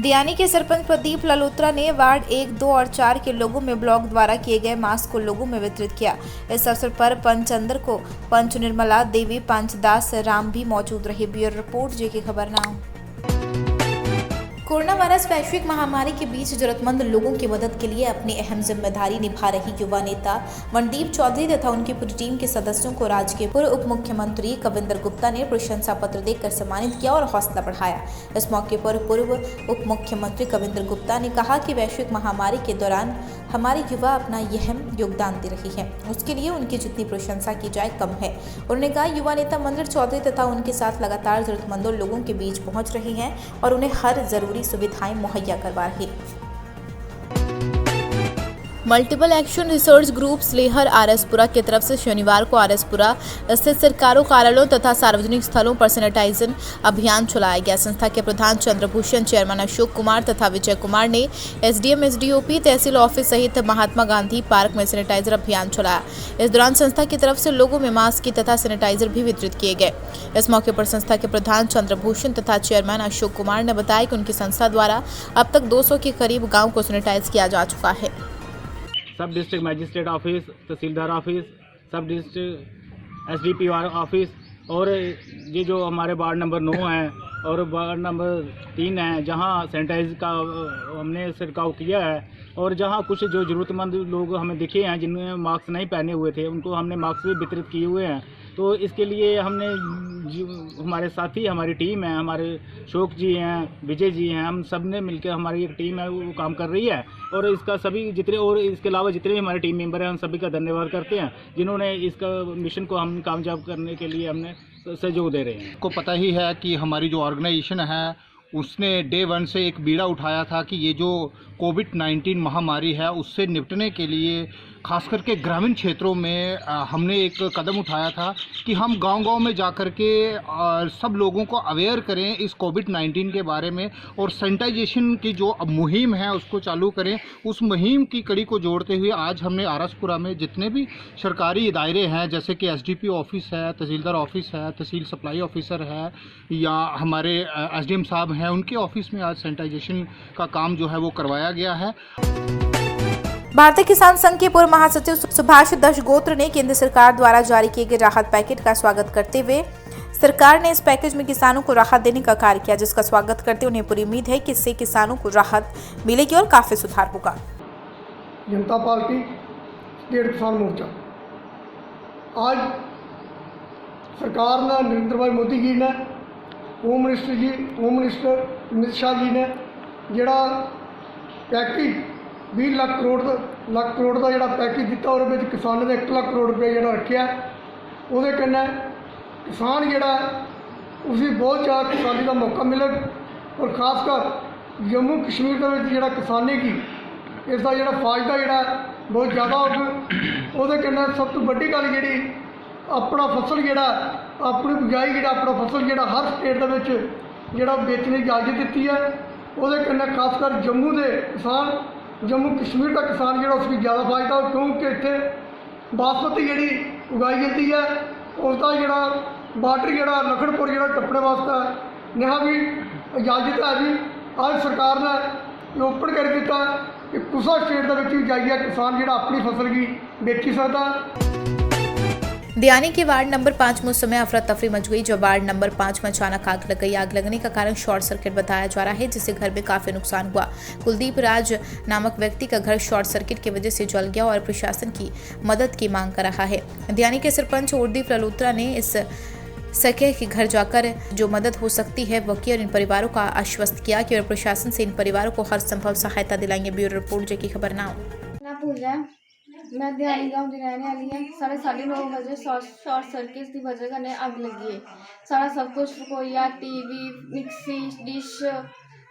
दियानी के सरपंच प्रदीप ललोत्रा ने वार्ड 1, 2 और 4 के लोगों में ब्लॉक द्वारा किए गए मास्क को लोगों में वितरित किया। इस अवसर पर पंच अंदर को पंच निर्मला देवी, पंच दास राम भी मौजूद रहे। ब्यूरो रिपोर्ट, जेके खबरनामा। कोरोना वायरस वैश्विक महामारी के बीच जरूरतमंद लोगों की मदद के लिए अपनी अहम जिम्मेदारी निभा रही युवा नेता मनदीप चौधरी तथा उनकी पूरी टीम के सदस्यों को राज्य के पूर्व उप मुख्यमंत्री कविंद्र गुप्ता ने प्रशंसा पत्र देकर सम्मानित किया और हौसला बढ़ाया। इस मौके पर पूर्व उप मुख्यमंत्री कविंद्र गुप्ता ने कहा कि वैश्विक महामारी के दौरान हमारे युवा अपना अहम योगदान दे रही है, उसके लिए उनकी जितनी प्रशंसा की जाए कम है। उन्होंने कहा युवा नेता मनदीप चौधरी तथा उनके साथ लगातार जरूरतमंदों लोगों के बीच पहुंच रहे हैं और उन्हें हर जरूरी सुविधाएं मुहैया करवा रही। मल्टीपल एक्शन रिसर्च ग्रुप स्लेहर आरएसपुरा की तरफ से शनिवार को आरएसपुरा स्थित सरकारों कार्यालयों तथा सार्वजनिक स्थलों पर सैनिटाइजेशन अभियान चलाया गया। संस्था के प्रधान चंद्रभूषण, चेयरमैन अशोक कुमार तथा विजय कुमार ने एसडीएम, एसडीओपी, तहसील ऑफिस सहित महात्मा गांधी पार्क में सैनिटाइजर अभियान चलाया। इस दौरान संस्था की तरफ से लोगों में मास्क तथा सैनिटाइजर भी वितरित किए गए। इस मौके पर संस्था के प्रधान चंद्रभूषण तथा चेयरमैन अशोक कुमार ने बताया कि उनकी संस्था द्वारा अब तक 200 के करीब गाँव को सैनिटाइज किया जा चुका है। सब डिस्ट्रिक्ट मजिस्ट्रेट ऑफिस, तहसीलदार ऑफिस, सब डिस्ट्रिक्ट एसडीपी ऑफिस और ये जो हमारे वार्ड नंबर 9 है और वार्ड नंबर 3 है, जहाँ सैनिटाइज का हमने छिड़काव किया है और जहाँ कुछ जो ज़रूरतमंद लोग हमें दिखे हैं जिन्होंने मास्क नहीं पहने हुए थे, उनको हमने मास्क भी वितरित किए हुए हैं। तो इसके लिए हमने हमारे साथी, हमारी टीम है, हमारे अशोक जी हैं, विजय जी हैं, हम सब ने मिलकर हमारी एक टीम है वो काम कर रही है और इसका सभी जितने और इसके अलावा जितने भी हमारे टीम मेंबर हैं उन सभी का धन्यवाद करते हैं जिन्होंने इसका मिशन को हम कामयाब करने के लिए हमने सहयोग दे रहे हैं। आपको पता ही है कि हमारी जो ऑर्गेनाइजेशन है उसने डे 1 से एक बीड़ा उठाया था कि ये जो कोविड-19 महामारी है उससे निपटने के लिए खास करके ग्रामीण क्षेत्रों में हमने एक कदम उठाया था कि हम गांव-गांव में जाकर के सब लोगों को अवेयर करें इस कोविड-19 के बारे में और सैनिटाइजेशन की जो मुहिम है उसको चालू करें। उस मुहिम की कड़ी को जोड़ते हुए आज हमने आरएसपुरा में जितने भी सरकारी दायरे हैं जैसे कि एसडीपी ऑफिस है, तहसीलदार ऑफिस है, तहसील सप्लाई ऑफिसर है या हमारे एसडीएम साहब हैं, उनके ऑफिस में आज सैनिटाइजेशन का काम जो है वो करवाया गया है। भारतीय किसान संघ के पूर्व महासचिव सुभाष दशगोत्र ने केंद्र सरकार द्वारा जारी किए गए राहत पैकेट का स्वागत करते हुए सरकार ने इस पैकेज में किसानों को राहत देने का कार्य किया, जिसका स्वागत करते उन्हें पूरी उम्मीद है कि इससे किसानों को राहत मिलेगी और काफी सुधार होगा। जनता पार्टी स्टेट किसान मोर्चा आज सरकार ने नरेंद्र भाई मोदी जी ने होम मिनिस्टर अमित शाह जी ने जोड़ा पैकेज 20 लाख करोड़ का जोड़ा पैकेज दिता और किसानों ने 1 लाख करोड़ रुपये जो रखे वो किसान जोड़ा उसी बहुत ज़्यादा किसानी का मौका मिले और खासकर जम्मू कश्मीर के जोड़ा किसानी की इसका जोड़ा फायदा जोड़ा बहुत ज़्यादा होगा। वो सब तो बड़ी गल जी अपना फसल जोड़ा अपनी बिजाई जोड़ा अपना फसल जोड़ा हर स्टेट जोड़ा बेचने की इजाजत दी है। वो खासकर जम्मू के किसान, जम्मू कश्मीर का किसान जोड़ा उसकी ज़्यादा फायदा हो क्योंकि इतने बासमती जी उगाई जाती है उसका जोड़ा बार्डर जोड़ा लखनपुर जोड़ा टप्पने वास्ते यहाँ भी इजाजत है। भी आज सरकार ने ओपन कर दिता कि कुछ स्टेट के जाइए किसान जोड़ा अपनी फसल की बेची सकता। दियानी के वार्ड नंबर 5 में उस समय अफरा तफरी मच गई जब वार्ड नंबर 5 में अचानक आग लग गई। आग लगने का कारण शॉर्ट सर्किट बताया जा रहा है, जिससे घर में काफी नुकसान हुआ। कुलदीप राज नामक व्यक्ति का घर शॉर्ट सर्किट की वजह से जल गया और प्रशासन की मदद की मांग कर रहा है। दियानी के सरपंच प्रदीप ललोत्रा ने इस सके के घर जाकर जो मदद हो सकती है वो की और इन परिवारों का आश्वस्त किया कि वे प्रशासन से इन परिवारों को हर संभव सहायता दिलाएंगे। ब्यूरो रिपोर्ट, जेके खबरनामा। मैं दियानी गाँव की रहने वाली है। 9:30 बजे शॉर्ट सर्किट की वजह कने अग लगी है। सारा सब कुछ फकोया, टीवी, मिक्सी, डिश,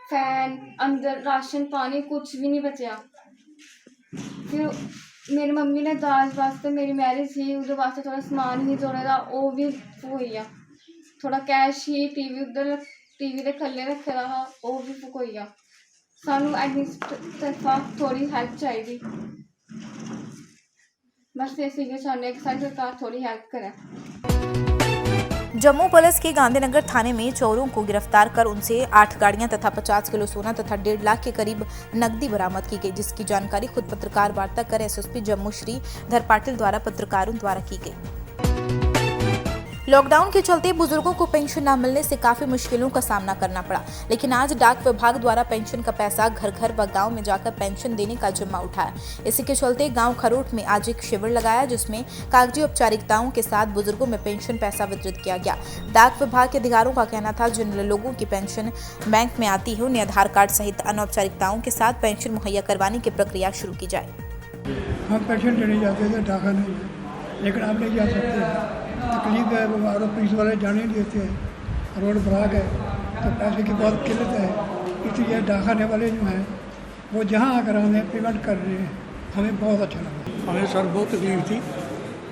फैन, अंदर राशन पानी कुछ भी नहीं बचा। फिर मेरी मम्मी ने दाज वास्ते मेरी मैरिज ही उधर वास्ते थोड़ा समान ही जोड़े दा वो भी फकोइया। थोड़ा कैश ही टीवी उधर टीवी के थल्ले रखे रहा वो भी फकोइया। सानू एडमिन तरफा थोड़ी हेल्प चाहिए। बस इसी के चाहने कि सारी सरकार थोड़ी हेल्प करे। जम्मू पुलिस के गांधीनगर थाने में चोरों को गिरफ्तार कर उनसे 8 गाड़ियां तथा 50 किलो सोना तथा 1.5 लाख के करीब नकदी बरामद की गई, जिसकी जानकारी खुद पत्रकार वार्ता कर एसएसपी जम्मू श्री धर पाटिल द्वारा पत्रकारों द्वारा की गई। लॉकडाउन के चलते बुजुर्गों को पेंशन न मिलने से काफी मुश्किलों का सामना करना पड़ा, लेकिन आज डाक विभाग द्वारा पेंशन का पैसा घर घर व गांव में जाकर पेंशन देने का जिम्मा उठाया। इसी के चलते गांव खरोट में आज एक शिविर लगाया, जिसमें कागजी औपचारिकताओं के साथ बुजुर्गों में पेंशन पैसा वितरित किया गया। डाक विभाग के अधिकारियों का कहना था, जिन लोगों की पेंशन बैंक में आती है उन्हें आधार कार्ड सहित अन्य औपचारिकताओं के साथ पेंशन मुहैया करवाने की प्रक्रिया शुरू की जाए। हम पेंशन देने जाते थे, डाका नहीं है, लेकिन आप नहीं जा सकते हैं। तकलीफ है, वो आर पुलिस वाले जाने नहीं देते हैं, रोड ब्लॉक है, तो पैसे की बहुत किल्लत है। इसलिए डाकाने वाले जो हैं वो जहाँ आकर हमें पेमेंट कर रहे हैं, हमें बहुत अच्छा लगा। हमें सर बहुत तकलीफ थी,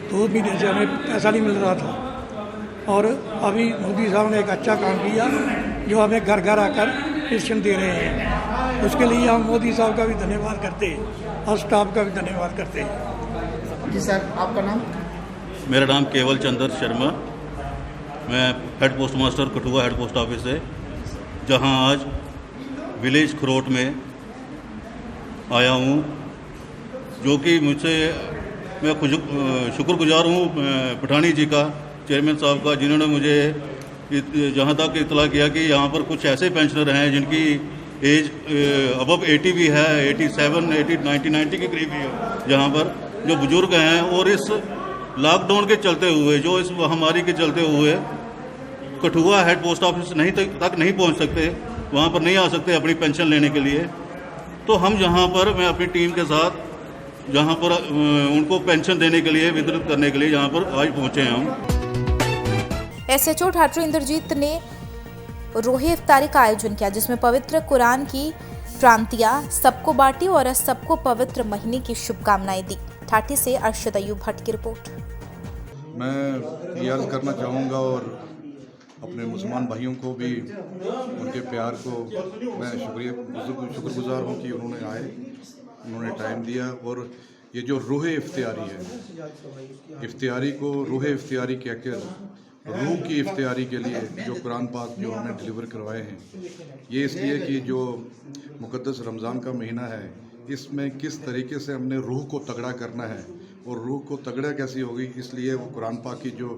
2 महीने से हमें पैसा नहीं मिल रहा था, और अभी मोदी साहब ने एक अच्छा काम किया जो हमें घर घर आकर पेंशन दे रहे हैं। उसके लिए हम मोदी साहब का भी धन्यवाद करते हैं और स्टाफ का भी धन्यवाद करते हैं। जी सर, आपका नाम? मेरा नाम केवल चंद्र शर्मा, मैं head post master Kathua head post office से, जहां आज विलेज खरोट में आया हूं, जो कि मुझसे मैं शुक्रगुजार हूं पठानी जी का, चेयरमैन साहब का, जिन्होंने मुझे जहां तक इतला किया कि यहां पर कुछ ऐसे पेंशनर हैं जिनकी एज अबव 80 भी है, 87, 80, 90 के करीब भी है, जहां पर जो बुजुर्ग हैं और इस लॉकडाउन के चलते हुए, जो इस महामारी के चलते हुए कठुआ हेड पोस्ट ऑफिस तक नहीं पहुंच सकते, वहां पर नहीं आ सकते अपनी पेंशन लेने के लिए, तो हम जहां पर मैं अपनी टीम के साथ जहां पर उनको पेंशन देने के लिए, वितरित करने के लिए जहां पर आज पहुंचे हैं हम। एसएचओ ठाकुर इंद्रजीत ने रोहे इफ्तारी का आयोजन किया, जिसमें पवित्र कुरान की प्रांतियां सबको बांटी और सबको पवित्र महीने की शुभकामनाएं दी। ठाठी से अरशद अयूब भट्ट की रिपोर्ट। मैं ये अर्ज़ करना चाहूँगा और अपने मुसलमान भाइयों को भी उनके प्यार को मैं शुक्रगुजार हूँ कि उन्होंने आए, उन्होंने टाइम दिया। और ये जो रूह इफ्तियारी है, इफ्तियारी को रूह इफ्तियारी कहकर रूह की इफ्तियारी के लिए जो कुरान पाक जो हमने डिलीवर करवाए हैं, ये इसलिए कि जो मुक़द्दस रमज़ान का महीना है, इसमें किस तरीके से हमने रूह को तगड़ा करना है और रूह को तगड़ा कैसी होगी, इसलिए वो कुरान पाक की जो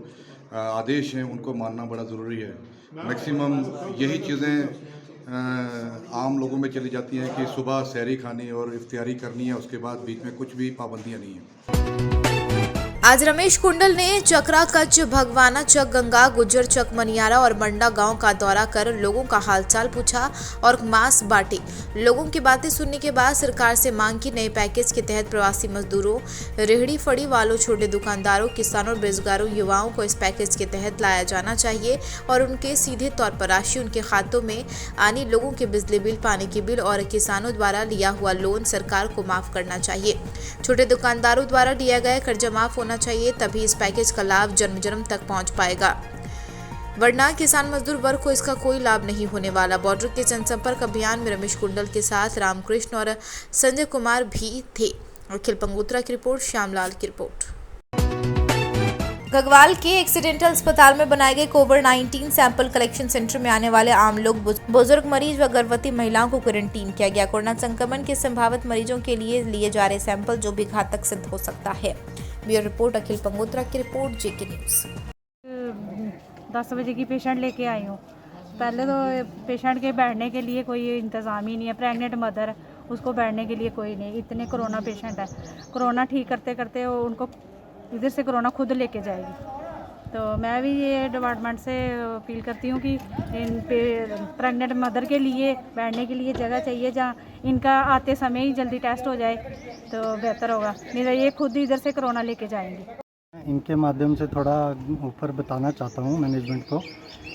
आदेश हैं उनको मानना बड़ा ज़रूरी है। मैक्सिमम यही चीज़ें आम लोगों में चली जाती हैं कि सुबह सहरी खानी और इफ्तियारी करनी है, उसके बाद बीच में कुछ भी पाबंदियाँ नहीं हैं। आज रमेश कुंडल ने चकरा कच्छ, भगवाना चक, गंगा गुज्जर चक, मनियारा और मंडा गांव का दौरा कर लोगों का हालचाल पूछा और मास्क बांटे। लोगों की बातें सुनने के बाद सरकार से मांग की नए पैकेज के तहत प्रवासी मजदूरों, रेहड़ी फड़ी वालों, छोटे दुकानदारों, किसानों और बेरोजगारों युवाओं को इस पैकेज के तहत लाया जाना चाहिए और उनके सीधे तौर पर राशि उनके खातों में आनी। लोगों के बिजली बिल, पानी के बिल और किसानों द्वारा लिया हुआ लोन सरकार को माफ करना चाहिए। छोटे दुकानदारों द्वारा लिया गया कर्जा माफ होना चाहिए, तभी इस पैकेज का लाभ जन्म जन्म तक पहुंच पाएगा, वरना किसान मजदूर वर्ग को इसका कोई लाभ नहीं होने वाला। बॉर्डर के जनसंपर्क अभियान में रमेश कुंडल के साथ रामकृष्ण और संजय कुमार भी थे। अखिल पंगोत्रा की रिपोर्ट, श्यामलाल की रिपोर्ट। गगवाल के एक्सीडेंटल अस्पताल में बनाए गए कोविड-19 सैंपल कलेक्शन सेंटर में आने वाले आम लोग, बुजुर्ग मरीज व गर्भवती महिलाओं को क्वारंटीन किया गया। कोरोना संक्रमण के संभावित मरीजों के लिए लिए जा रहे सैंपल जो भी घातक सिद्ध हो सकता है। ब्यूरो रिपोर्ट, अखिल पंगोत्रा की रिपोर्ट, जेके न्यूज़। 10 बजे की पेशेंट लेके आई हूँ। पहले तो पेशेंट के बैठने के लिए कोई इंतज़ाम ही नहीं है। प्रेग्नेंट मदर, उसको बैठने के लिए कोई नहीं। इतने कोरोना पेशेंट है। कोरोना ठीक करते करते उनको इधर से कोरोना खुद लेके जाएगी। तो मैं भी ये डिपार्टमेंट से अपील करती हूँ कि इन प्रेग्नेंट मदर के लिए बैठने के लिए जगह चाहिए, जहाँ इनका आते समय ही जल्दी टेस्ट हो जाए तो बेहतर होगा, नहीं तो ये खुद इधर से कोरोना लेके जाएंगे। इनके माध्यम से थोड़ा ऊपर बताना चाहता हूँ मैनेजमेंट को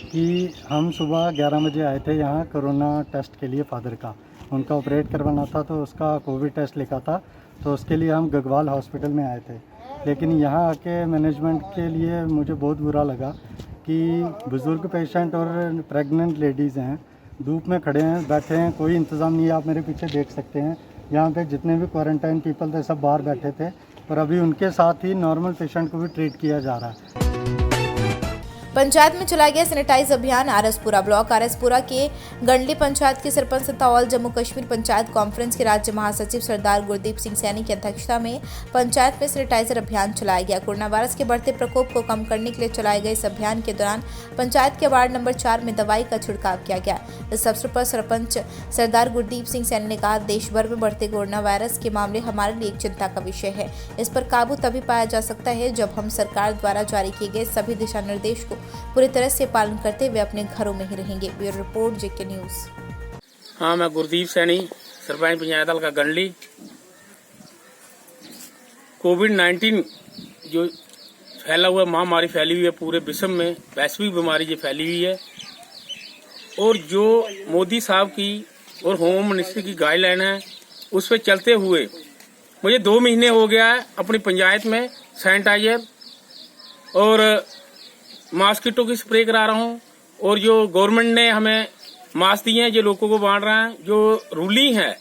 कि हम सुबह 11 बजे आए थे यहाँ कोरोना टेस्ट के लिए। फादर का उनका ऑपरेट करवाना था, तो उसका कोविड टेस्ट लिखा था, तो उसके लिए हम गगवाल हॉस्पिटल में आए थे। लेकिन यहाँ आके मैनेजमेंट के लिए मुझे बहुत बुरा लगा कि बुज़ुर्ग पेशेंट और प्रेग्नेंट लेडीज़ हैं, धूप में खड़े हैं, बैठे हैं, कोई इंतज़ाम नहीं है। आप मेरे पीछे देख सकते हैं, यहाँ पे जितने भी क्वारंटाइन पीपल थे सब बाहर बैठे थे, और अभी उनके साथ ही नॉर्मल पेशेंट को भी ट्रीट किया जा रहा है। पंचायत में चलाया गया सैनिटाइज अभियान। आरएसपुरा ब्लॉक आरएसपुरा के गंडली पंचायत के सरपंच तथा ऑल जम्मू कश्मीर पंचायत कॉन्फ्रेंस के राज्य महासचिव सरदार गुरदीप सिंह सैनी की अध्यक्षता में पंचायत में सैनिटाइजर अभियान चलाया गया। कोरोना वायरस के बढ़ते प्रकोप को कम करने के लिए चलाए गए इस अभियान के दौरान पंचायत के वार्ड नंबर 4 में दवाई का छिड़काव किया गया। इस अवसर पर सरपंच सरदार गुरदीप सिंह सैनी ने कहा, देश भर में बढ़ते कोरोना वायरस के मामले हमारे लिए एक चिंता का विषय है। इस पर काबू तभी पाया जा सकता है जब हम सरकार द्वारा जारी किए गए सभी दिशा निर्देश को पूरी तरह से पालन करते हुए अपने घरों में ही रहेंगे। ब्यूरो रिपोर्ट जेके न्यूज। हाँ, मैं गुरदीप सैनी, सरपंच पंचायत हल्का गंडली। कोविड-19 जो फैला हुआ महामारी फैली हुई है पूरे विश्व में, वैश्विक बीमारी ये फैली हुई है, और जो मोदी साहब की और होम मिनिस्ट्री की गाइडलाइन है उस पर चलते हुए मुझे 2 महीने हो गया है अपनी पंचायत में सैनिटाइजर और मॉस्किटो की स्प्रे करा रहा हूँ। और जो गवर्नमेंट ने हमें मास्क दिए हैं जो लोगों को बांट रहे हैं।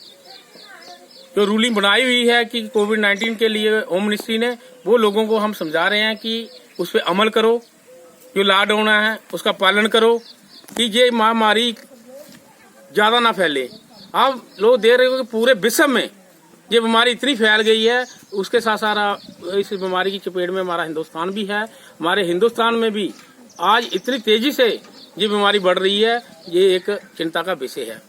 जो रूलिंग बनाई हुई है कि कोविड-19 के लिए होम मिनिस्ट्री ने, वो लोगों को हम समझा रहे हैं कि उस पर अमल करो। जो लॉकडाउन है उसका पालन करो कि ये महामारी ज़्यादा ना फैले। अब लोग देख रहे हो कि पूरे विश्व में ये बीमारी इतनी फैल गई है, उसके साथ सारा इस बीमारी की चपेट में हमारा हिंदुस्तान भी है। हमारे हिंदुस्तान में भी आज इतनी तेजी से ये बीमारी बढ़ रही है, ये एक चिंता का विषय है।